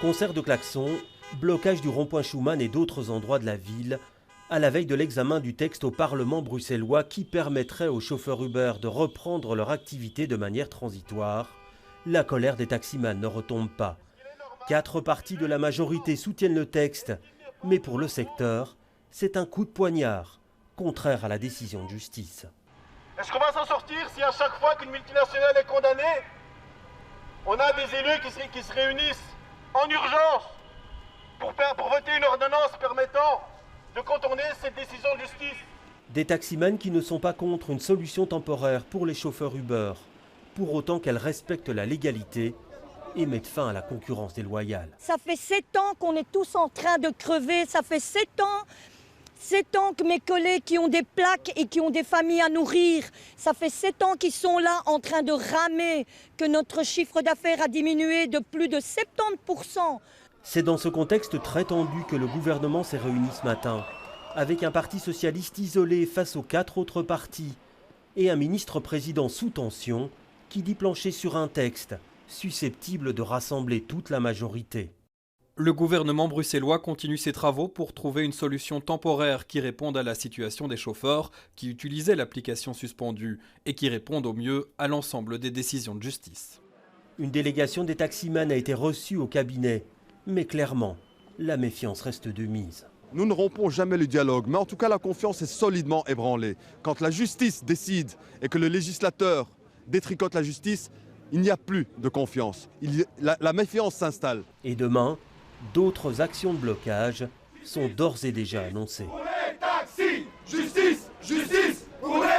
Concert de klaxons, blocage du rond-point Schuman et d'autres endroits de la ville, à la veille de l'examen du texte au Parlement bruxellois qui permettrait aux chauffeurs Uber de reprendre leur activité de manière transitoire, la colère des taximans ne retombe pas. 4 partis de la majorité soutiennent le texte, mais pour le secteur, c'est un coup de poignard, contraire à la décision de justice. Est-ce qu'on va s'en sortir si à chaque fois qu'une multinationale est condamnée, on a des élus qui se réunissent en urgence pour voter une ordonnance permettant de contourner cette décision de justice? Des taximans qui ne sont pas contre une solution temporaire pour les chauffeurs Uber, pour autant qu'elle respecte la légalité et mette fin à la concurrence déloyale. Ça fait 7 ans qu'on est tous en train de crever, ça fait 7 ans que mes collègues qui ont des plaques et qui ont des familles à nourrir, ça fait 7 ans qu'ils sont là en train de ramer, que notre chiffre d'affaires a diminué de plus de 70%. C'est dans ce contexte très tendu que le gouvernement s'est réuni ce matin, avec un parti socialiste isolé face aux 4 autres partis, et un ministre-président sous tension qui dit plancher sur un texte susceptible de rassembler toute la majorité. Le gouvernement bruxellois continue ses travaux pour trouver une solution temporaire qui réponde à la situation des chauffeurs qui utilisaient l'application suspendue et qui réponde au mieux à l'ensemble des décisions de justice. Une délégation des taximans a été reçue au cabinet, mais clairement, la méfiance reste de mise. Nous ne rompons jamais le dialogue, mais en tout cas la confiance est solidement ébranlée. Quand la justice décide et que le législateur détricote la justice, il n'y a plus de confiance. La méfiance s'installe. Et demain, d'autres actions de blocage sont d'ores et déjà annoncées. Pour les taxis, justice, justice, pour les